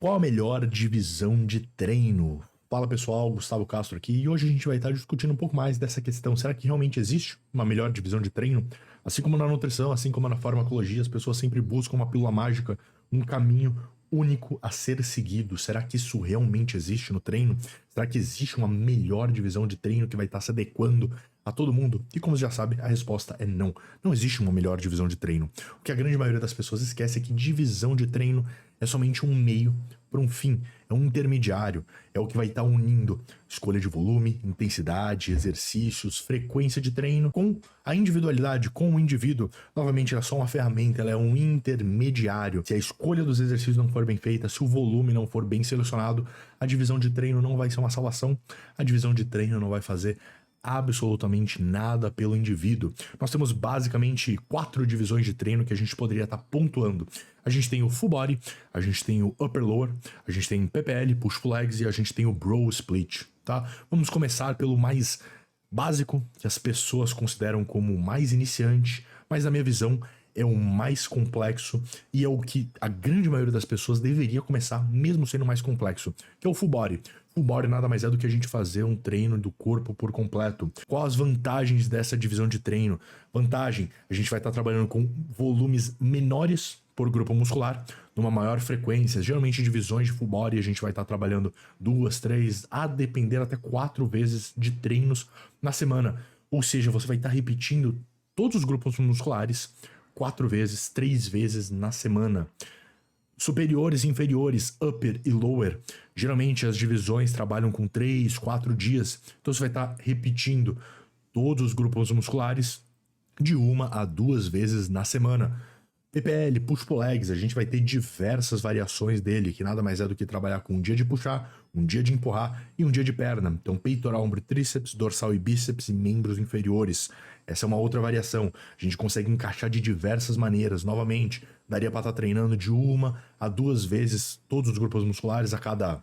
Qual a melhor divisão de treino? Fala pessoal, Gustavo Castro aqui e hoje a gente vai estar discutindo um pouco mais dessa questão. Será que realmente existe uma melhor divisão de treino? Assim como na nutrição, assim como na farmacologia, as pessoas sempre buscam uma pílula mágica, um caminho único a ser seguido. Será que isso realmente existe no treino? Será que existe uma melhor divisão de treino que vai estar se adequando a todo mundo? E como você já sabe, a resposta é não. Não existe uma melhor divisão de treino. O que a grande maioria das pessoas esquece é que divisão de treino é somente um meio para um fim, é um intermediário, é o que vai estar unindo escolha de volume, intensidade, exercícios, frequência de treino com a individualidade, com o indivíduo. Novamente, ela é só uma ferramenta, ela é um intermediário. Se a escolha dos exercícios não for bem feita, se o volume não for bem selecionado, a divisão de treino não vai ser uma salvação, a divisão de treino não vai fazer absolutamente nada pelo indivíduo. Nós temos basicamente 4 divisões de treino que a gente poderia estar pontuando. A gente tem o Full Body, a gente tem o Upper Lower, a gente tem PPL, Push Pull Legs e a gente tem o Bro Split, tá? Vamos começar pelo mais básico, que as pessoas consideram como o mais iniciante, mas na minha visão é o mais complexo e é o que a grande maioria das pessoas deveria começar, mesmo sendo mais complexo, que é o Full Body. Full Body nada mais é do que a gente fazer um treino do corpo por completo. Quais as vantagens dessa divisão de treino? Vantagem, a gente vai estar trabalhando com volumes menores por grupo muscular, numa maior frequência. Geralmente em divisões de Full Body a gente vai estar trabalhando 2, 3, a depender até 4 vezes de treinos na semana. Ou seja, você vai estar repetindo todos os grupos musculares 4 vezes, 3 vezes na semana. Superiores e inferiores, upper e lower. Geralmente as divisões trabalham com 3, 4 dias. Então você vai estar repetindo todos os grupos musculares de 1 a 2 vezes na semana. PPL, Push Pull Legs, a gente vai ter diversas variações dele, que nada mais é do que trabalhar com um dia de puxar, um dia de empurrar e um dia de perna. Então peitoral, ombro, tríceps, dorsal e bíceps e membros inferiores. Essa é uma outra variação. A gente consegue encaixar de diversas maneiras. Novamente, daria para estar treinando de 1 a 2 vezes todos os grupos musculares a cada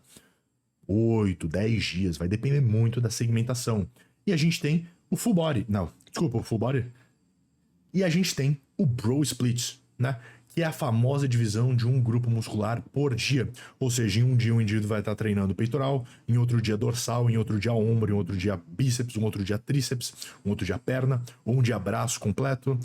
8, 10 dias. Vai depender muito da segmentação. E a gente tem o Full Body. Não, desculpa, o Full Body. E a gente tem o Bro Split, né? Que é a famosa divisão de um grupo muscular por dia. Ou seja, em um dia um indivíduo vai estar treinando peitoral, em outro dia dorsal, em outro dia ombro, em outro dia bíceps, um outro dia tríceps, um outro dia perna, ou um dia braço completo.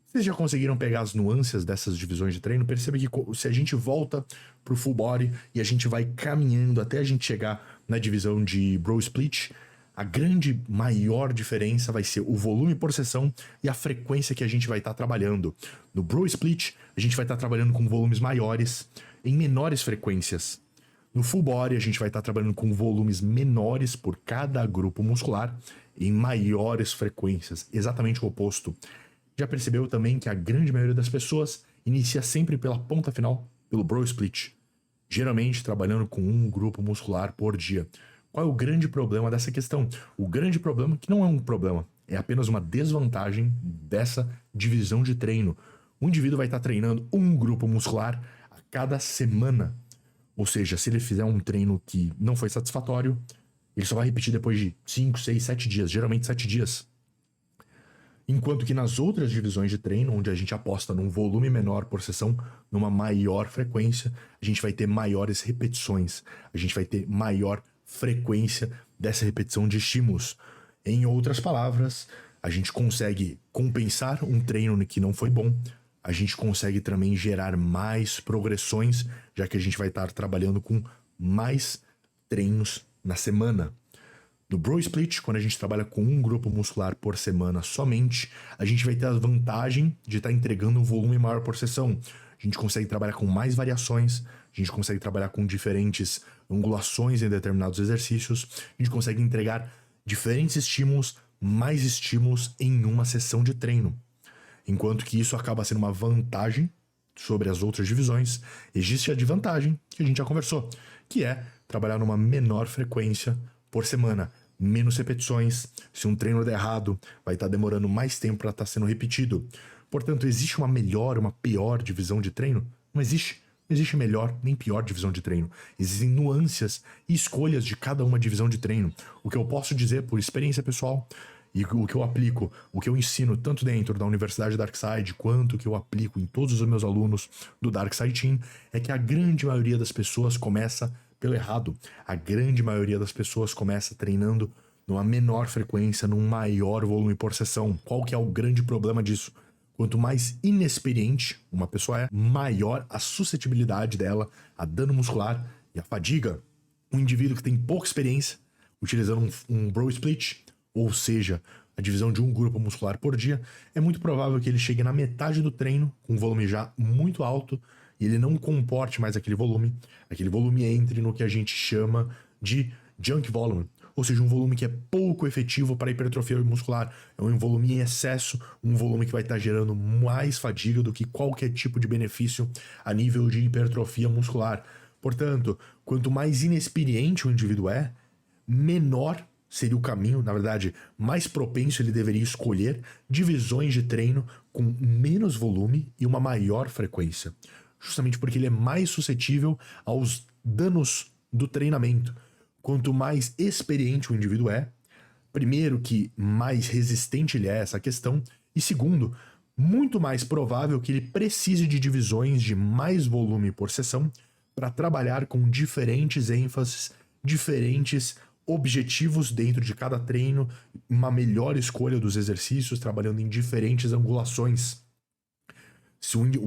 Vocês já conseguiram pegar as nuances dessas divisões de treino? Perceba que se a gente volta pro Full Body e a gente vai caminhando até a gente chegar na divisão de Bro Split, a grande maior diferença vai ser o volume por sessão e a frequência que a gente vai estar trabalhando. No Bro Split, a gente vai estar trabalhando com volumes maiores em menores frequências. No Full Body, a gente vai estar trabalhando com volumes menores por cada grupo muscular em maiores frequências. Exatamente o oposto. Já percebeu também que a grande maioria das pessoas inicia sempre pela ponta final, pelo Bro Split. Geralmente trabalhando com um grupo muscular por dia. Qual é o grande problema dessa questão? O grande problema, que não é um problema, é apenas uma desvantagem dessa divisão de treino. O indivíduo vai estar treinando um grupo muscular a cada semana. Ou seja, se ele fizer um treino que não foi satisfatório, ele só vai repetir depois de 5, 6, 7 dias, geralmente 7 dias. Enquanto que nas outras divisões de treino, onde a gente aposta num volume menor por sessão, numa maior frequência, a gente vai ter maiores repetições, a gente vai ter maior frequência dessa repetição de estímulos. Em outras palavras, a gente consegue compensar um treino que não foi bom, a gente consegue também gerar mais progressões, já que a gente vai estar trabalhando com mais treinos na semana. No Bro Split, quando a gente trabalha com um grupo muscular por semana somente, a gente vai ter a vantagem de estar entregando um volume maior por sessão. A gente consegue trabalhar com mais variações, a gente consegue trabalhar com diferentes angulações em determinados exercícios, a gente consegue entregar diferentes estímulos, mais estímulos em uma sessão de treino. Enquanto que isso acaba sendo uma vantagem sobre as outras divisões, existe a desvantagem que a gente já conversou, que é trabalhar numa menor frequência por semana, menos repetições. Se um treino der errado, vai estar demorando mais tempo para estar sendo repetido. Portanto, existe uma melhor, uma pior divisão de treino? Não existe. Não existe melhor nem pior divisão de treino. Existem nuances e escolhas de cada uma divisão de treino. O que eu posso dizer por experiência pessoal e o que eu aplico, o que eu ensino tanto dentro da Universidade Darkside, quanto o que eu aplico em todos os meus alunos do Darkside Team, é que a grande maioria das pessoas começa pelo errado. A grande maioria das pessoas começa treinando numa menor frequência, num maior volume por sessão. Qual que é o grande problema disso? Quanto mais inexperiente uma pessoa é, maior a suscetibilidade dela a dano muscular e a fadiga. Um indivíduo que tem pouca experiência, utilizando um bro split, ou seja, a divisão de um grupo muscular por dia, é muito provável que ele chegue na metade do treino, com um volume já muito alto, e ele não comporte mais aquele volume entre no que a gente chama de junk volume, ou seja, um volume que é pouco efetivo para hipertrofia muscular. É um volume em excesso, um volume que vai estar gerando mais fadiga do que qualquer tipo de benefício a nível de hipertrofia muscular. Portanto, quanto mais inexperiente o indivíduo é, menor seria o caminho, na verdade, mais propenso ele deveria escolher divisões de treino com menos volume e uma maior frequência. Justamente porque ele é mais suscetível aos danos do treinamento. Quanto mais experiente o indivíduo é, primeiro que mais resistente ele é a essa questão, e segundo, muito mais provável que ele precise de divisões de mais volume por sessão para trabalhar com diferentes ênfases, diferentes objetivos dentro de cada treino, uma melhor escolha dos exercícios, trabalhando em diferentes angulações.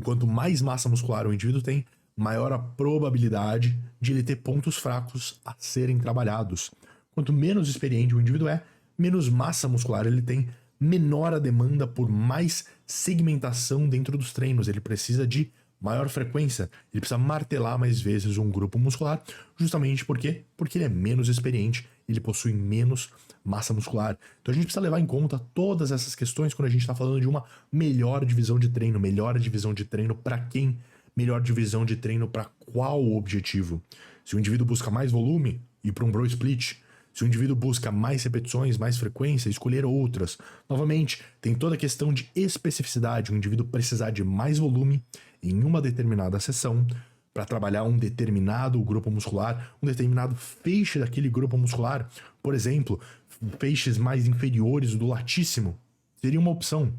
Quanto mais massa muscular o indivíduo tem, maior a probabilidade de ele ter pontos fracos a serem trabalhados. Quanto menos experiente o indivíduo é, menos massa muscular ele tem, menor a demanda por mais segmentação dentro dos treinos. Ele precisa de maior frequência, ele precisa martelar mais vezes um grupo muscular, justamente porque ele é menos experiente, ele possui menos massa muscular. Então a gente precisa levar em conta todas essas questões quando a gente está falando de uma melhor divisão de treino. Melhor divisão de treino para quem? Melhor divisão de treino para qual objetivo? Se o indivíduo busca mais volume, ir para um bro split. Se o indivíduo busca mais repetições, mais frequência, escolher outras. Novamente, tem toda a questão de especificidade. O indivíduo precisar de mais volume em uma determinada sessão para trabalhar um determinado grupo muscular, um determinado feixe daquele grupo muscular. Por exemplo, feixes mais inferiores do latíssimo seria uma opção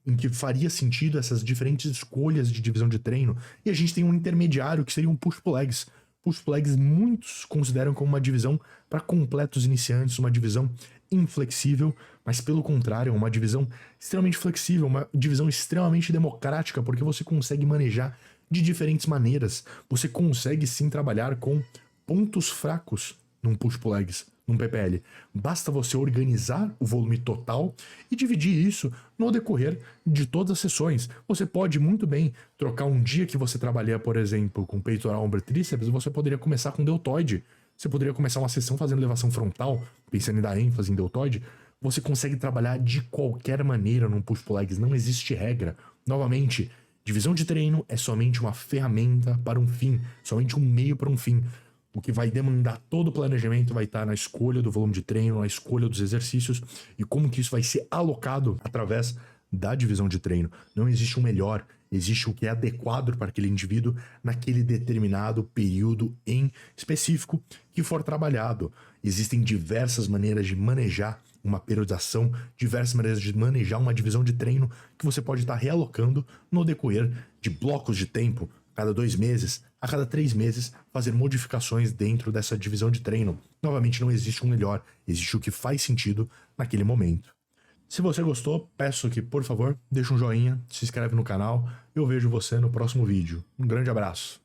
em que faria sentido essas diferentes escolhas de divisão de treino. E a gente tem um intermediário que seria um push-pull legs. Push-pull legs muitos consideram como uma divisão para completos iniciantes, uma divisão inflexível, mas pelo contrário, é uma divisão extremamente flexível, uma divisão extremamente democrática, porque você consegue manejar de diferentes maneiras. Você consegue sim trabalhar com pontos fracos num push-pull legs, num PPL. Basta você organizar o volume total e dividir isso no decorrer de todas as sessões. Você pode muito bem trocar um dia que você trabalha, por exemplo, com peitoral, ombro e tríceps, você poderia começar com deltoide. Você poderia começar uma sessão fazendo elevação frontal, pensando em dar ênfase em deltoide. Você consegue trabalhar de qualquer maneira num push-pull legs, não existe regra. Novamente, divisão de treino é somente uma ferramenta para um fim, somente um meio para um fim. O que vai demandar todo o planejamento vai estar na escolha do volume de treino, na escolha dos exercícios e como que isso vai ser alocado através da divisão de treino. Não existe um melhor, existe o que é adequado para aquele indivíduo naquele determinado período em específico que for trabalhado. Existem diversas maneiras de manejar uma periodização, diversas maneiras de manejar uma divisão de treino que você pode estar realocando no decorrer de blocos de tempo, a cada 2 meses, a cada 3 meses, fazer modificações dentro dessa divisão de treino. Novamente, não existe um melhor, existe o que faz sentido naquele momento. Se você gostou, peço que, por favor, deixe um joinha, se inscreve no canal e eu vejo você no próximo vídeo. Um grande abraço.